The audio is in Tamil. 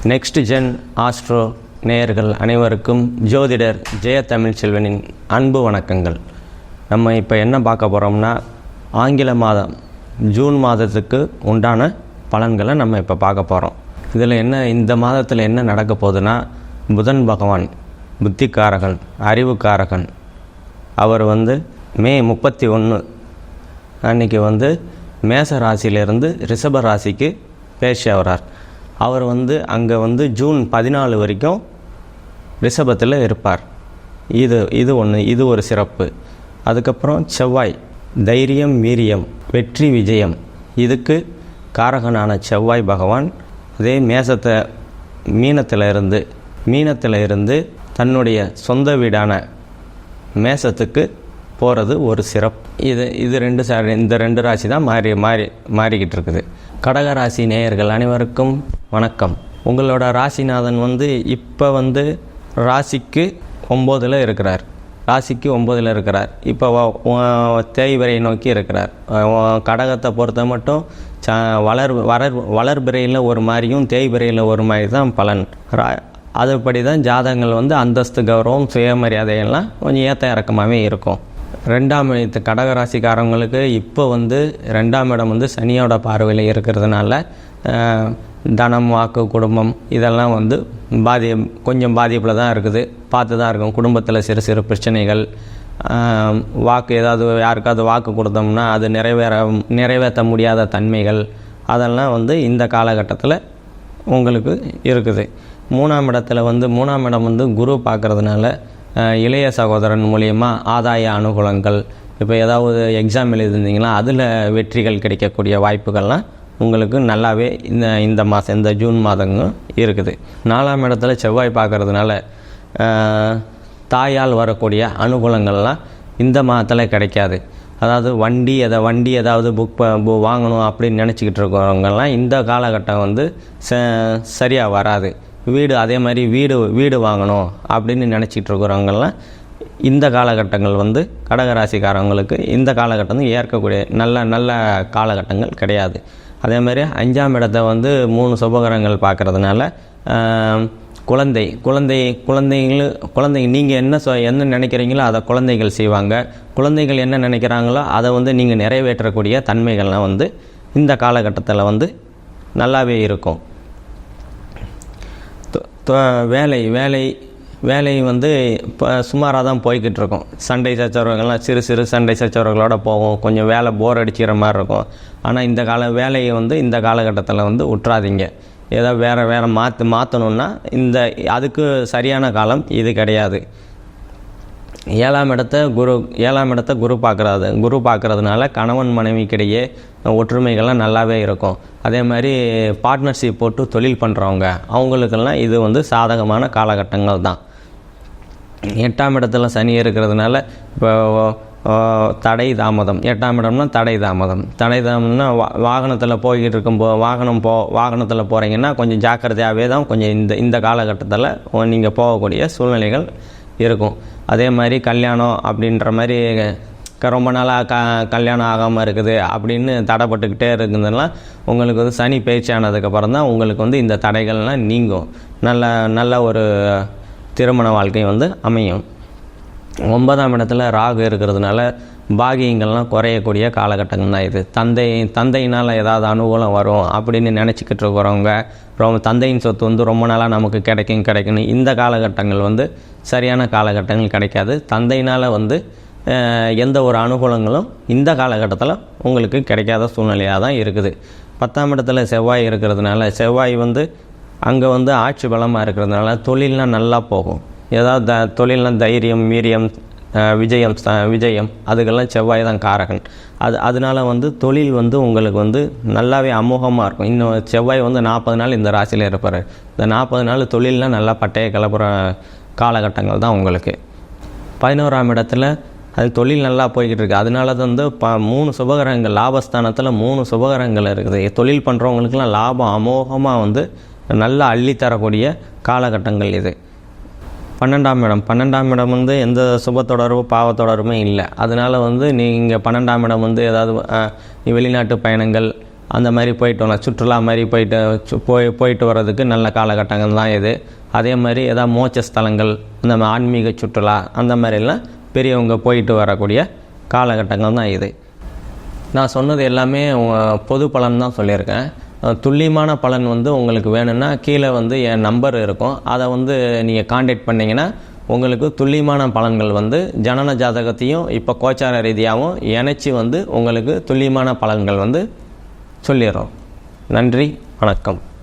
நெக்ஸ்ட் ஜென் ஆஸ்ட்ரோ நேயர்கள் அனைவருக்கும் ஜோதிடர் ஜெய தமிழ்ச்செல்வனின் அன்பு வணக்கங்கள். நம்ம இப்போ என்ன பார்க்க போகிறோம்னா, ஆங்கில மாதம் ஜூன் மாதத்துக்கு உண்டான பலன்களை நம்ம இப்போ பார்க்க போகிறோம். இதில் இந்த மாதத்தில் என்ன நடக்க போகுதுன்னா, புதன் பகவான் புத்திக்காரகன், அறிவுக்காரகன், அவர் மே 31 அன்றைக்கி மேச ராசியிலிருந்து ரிஷப ராசிக்கு பேசி ஆகிறார். அவர் அங்கே ஜூன் 14 வரைக்கும் ரிஷபத்தில் இருப்பார். இது ஒரு சிறப்பு. அதுக்கப்புறம் செவ்வாய் தைரியம், வீரியம், வெற்றி, விஜயம், இதுக்கு காரகனான செவ்வாய் பகவான் அதே மீனத்தில் இருந்து தன்னுடைய சொந்த வீடான மேசத்துக்கு போகிறது ஒரு சிறப்பு. இந்த ரெண்டு ராசி தான் மாறிக்கிட்டு இருக்குது. கடக ராசி நேயர்கள் அனைவருக்கும் வணக்கம். உங்களோட ராசிநாதன் இப்போ ராசிக்கு 9 இருக்கிறார். இப்போ தேய்பிரை நோக்கி இருக்கிறார். கடகத்தை பொறுத்த மட்டும் வளர்பிறையில் ஒரு மாதிரியும் தேய்பிறையில் ஒரு மாதிரி தான் பலன். அதுபடி தான் ஜாதகங்கள் அந்தஸ்து, கௌரவம், சுயமரியாதையெல்லாம் கொஞ்சம் ஏற்ற இறக்கமாகவே இருக்கும். 2ஆம் இடத்து கடகராசிக்காரங்களுக்கு இப்போ 2ஆம் இடம் சனியோட பார்வையில் இருக்கிறதுனால தனம், வாக்கு, குடும்பம் இதெல்லாம் கொஞ்சம் பாதிப்பில் தான் இருக்குது. பார்த்து தான் இருக்கும். குடும்பத்தில் சிறு சிறு பிரச்சனைகள், வாக்கு யாருக்காவது வாக்கு கொடுத்தோம்னா அது நிறைவேற்ற முடியாத தன்மைகள், அதெல்லாம் இந்த காலகட்டத்தில் உங்களுக்கு இருக்குது. 3ஆம் இடம் குரு பார்க்குறதுனால இளைய சகோதரன் மூலியமாக ஆதாய அனுகூலங்கள், இப்போ ஏதாவது எக்ஸாம் எழுதிருந்தீங்கன்னா அதில் வெற்றிகள் கிடைக்கக்கூடிய வாய்ப்புகள்லாம் உங்களுக்கு நல்லாவே இந்த ஜூன் மாதங்க இருக்குது. 4ஆம் இடத்துல செவ்வாய் பார்க்குறதுனால தாயால் வரக்கூடிய அனுகூலங்கள்லாம் இந்த மாதத்தில் கிடைக்காது. அதாவது வண்டி ஏதாவது வாங்கணும் அப்படின்னு நினச்சிக்கிட்டு இருக்கிறவங்கெல்லாம் இந்த காலகட்டம் சரியாக வராது. அதே மாதிரி வீடு வாங்கணும் அப்படின்னு நினச்சிட்டு இருக்கிறவங்கெல்லாம் இந்த காலகட்டங்கள் கடகராசிக்காரவங்களுக்கு இந்த காலகட்டம் ஏற்கக்கூடிய நல்ல காலகட்டங்கள் கிடையாது. அதே மாதிரி 5ஆம் இடத்தை 3 சுபகரங்கள் பார்க்குறதுனால குழந்தைங்க நீங்கள் என்ன நினைக்கிறீங்களோ அதை குழந்தைகள் செய்வாங்க. குழந்தைகள் என்ன நினைக்கிறாங்களோ அதை நீங்கள் நிறைவேற்றக்கூடிய தன்மைகள்லாம் இந்த காலகட்டத்தில் நல்லாவே இருக்கும். வேலை இப்போ சுமாராக தான் போய்கிட்டு இருக்கும். சண்டை சச்சரவுகள்லாம் சிறு சண்டை சச்சரவுகளோடு போகும். கொஞ்சம் வேலை போர் அடிக்கிற மாதிரி இருக்கும். ஆனால் வேலையை இந்த காலகட்டத்தில் விட்றாதீங்க. ஏதோ வேறு மாற்றணுன்னா அதுக்கு சரியான காலம் இது கிடையாது. 7ஆம் இடத்தை குரு பார்க்குறதுனால கணவன் மனைவிக்கிடையே ஒற்றுமைகள்லாம் நல்லாவே இருக்கும். அதே மாதிரி பார்ட்னர்ஷிப் போட்டு தொழில் பண்ணுறவங்க அவங்களுக்கெல்லாம் இது சாதகமான காலகட்டங்கள் தான். 8ஆம் இடத்துல சனி இருக்கிறதுனால இப்போ தடை தாமதம். 8ஆம் இடம்னா தடை தாமதம்னா வாகனத்தில் போய்கிட்டு இருக்கும்போது வாகனத்தில் போகிறீங்கன்னா கொஞ்சம் ஜாக்கிரதையாகவே தான் கொஞ்சம் இந்த காலகட்டத்தில் நீங்கள் போகக்கூடிய சூழ்நிலைகள் இருக்கும். அதே மாதிரி கல்யாணம் அப்படின்ற மாதிரி ரொம்ப நாளாக கல்யாணம் ஆகாமல் இருக்குது அப்படின்னு தடைப்பட்டுக்கிட்டே இருக்குதுன்னா உங்களுக்கு சனி பயிற்சி ஆனதுக்கப்புறம் தான் உங்களுக்கு இந்த தடைகள்லாம் நீங்கும். நல்ல ஒரு திருமண வாழ்க்கை அமையும். 9ஆம் இடத்துல ராகு இருக்கிறதுனால பாகியங்கள்லாம் குறையக்கூடிய காலகட்டங்கள் தான் இது. தந்தையினால் ஏதாவது அனுகூலம் வரும் அப்படின்னு நினச்சிக்கிட்டு இருக்கிறவங்க, தந்தையின் சொத்து ரொம்ப நாளாக நமக்கு கிடைக்கணும் இந்த காலகட்டங்கள் சரியான காலகட்டங்கள் கிடைக்காது. தந்தையினால் எந்த ஒரு அனுகூலங்களும் இந்த காலகட்டத்தில் உங்களுக்கு கிடைக்காத சூழ்நிலையாக தான் இருக்குது. 10ஆம் இடத்துல செவ்வாய் இருக்கிறதுனால செவ்வாய் அங்கே ஆட்சி பலமாக இருக்கிறதுனால தொழில்லாம் நல்லா போகும். ஏதாவது தொழில்லாம் தைரியம், வீரியம், விஜயம் அதுக்கெல்லாம் செவ்வாய் தான் காரகன். அதனால தொழில் உங்களுக்கு நல்லாவே அமோகமாக இருக்கும். இன்னும் செவ்வாய் 40 நாள் இந்த ராசியில் இருப்பார். இந்த 40 நாள் தொழில்லாம் நல்லா பட்டைய கிளப்புற காலகட்டங்கள் தான் உங்களுக்கு. 11ஆம் இடத்துல அது தொழில் நல்லா போய்கிட்டு இருக்குது. அதனால தான் 3 சுபகரங்கள் லாபஸ்தானத்தில் 3 சுபகரங்கள் இருக்குது. தொழில் பண்ணுறவங்களுக்கெல்லாம் லாபம் அமோகமாக நல்லா அள்ளித்தரக்கூடிய காலகட்டங்கள் இது. 12ஆம் இடம் எந்த சுபத்தொடர்பு பாவத்தொடர்புமே இல்லை. அதனால் நீங்கள் 12ஆம் இடம் ஏதாவது வெளிநாட்டு பயணங்கள், அந்த மாதிரி போயிட்டு வரலாம். சுற்றுலா மாதிரி போயிட்டு வர்றதுக்கு நல்ல காலகட்டங்கள் தான் இது. அதே மாதிரி ஏதாவது மோட்ச ஸ்தலங்கள், இந்த மாதிரி ஆன்மீக சுற்றுலா, அந்த மாதிரிலாம் பெரியவங்க போயிட்டு வரக்கூடிய காலகட்டங்கள் தான் இது. நான் சொன்னது எல்லாமே பொது பலன் தான் சொல்லியிருக்கேன். துல்லியமான பலன் உங்களுக்கு வேணும்னா கீழே என் நம்பர் இருக்கும். அதை நீங்கள் காண்டாக்ட் பண்ணிங்கன்னா உங்களுக்கு துல்லியமான பலன்கள் ஜனன ஜாதகத்தையும் இப்போ கோச்சார ரீதியாகவும் இணைச்சி உங்களுக்கு துல்லியமான பலன்கள் சொல்லிடுறோம். நன்றி, வணக்கம்.